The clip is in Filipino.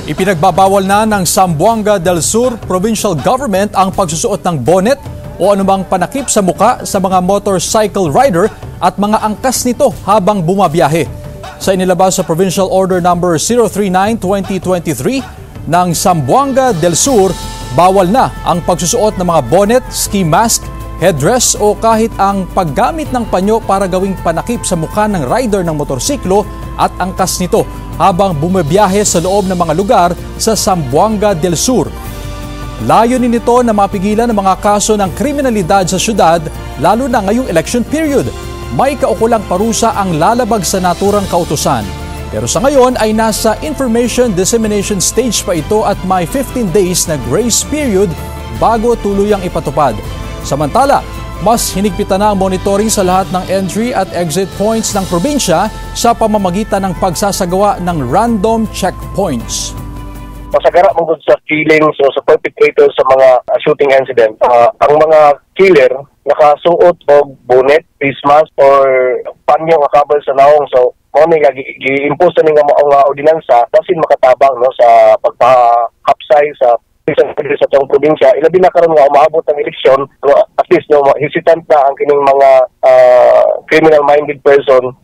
Ipinagbabawal na ng Zamboanga del Sur Provincial Government ang pagsusuot ng bonnet o anumang panakip sa muka sa mga motorcycle rider at mga angkas nito habang bumabiyahe. Sa inilabas sa Provincial Order No. 039-2023 ng Zamboanga del Sur, bawal na ang pagsusuot ng mga bonnet, ski mask, headdress o kahit ang paggamit ng panyo para gawing panakip sa mukha ng rider ng motorsiklo at angkas nito habang bumabiyahe sa loob ng mga lugar sa Zamboanga del Sur. Layunin nito na mapigilan ang mga kaso ng kriminalidad sa syudad lalo na ngayong election period. May kaukulang parusa ang lalabag sa naturang kautusan. Pero sa ngayon ay nasa information dissemination stage pa ito at may 15 days na grace period bago tuluyang ipatupad. Samantala, mas hinigpitan na ang monitoring sa lahat ng entry at exit points ng probinsya sa pamamagitan ng pagsasagawa ng random checkpoints. Masagara mong sa killing sa perpetrator sa mga shooting incident. Ang mga killer nakasuot og bonnet, face mask or panyo nga kabel sa naong. So mo gi-impose ni nga mga ordinansa basin makatabang no sa pagpahapsay sa sa tong probinsya. Ilabi na karon nga umaabot ang eleksyon, at least no hesitant na ang kining mga criminal minded person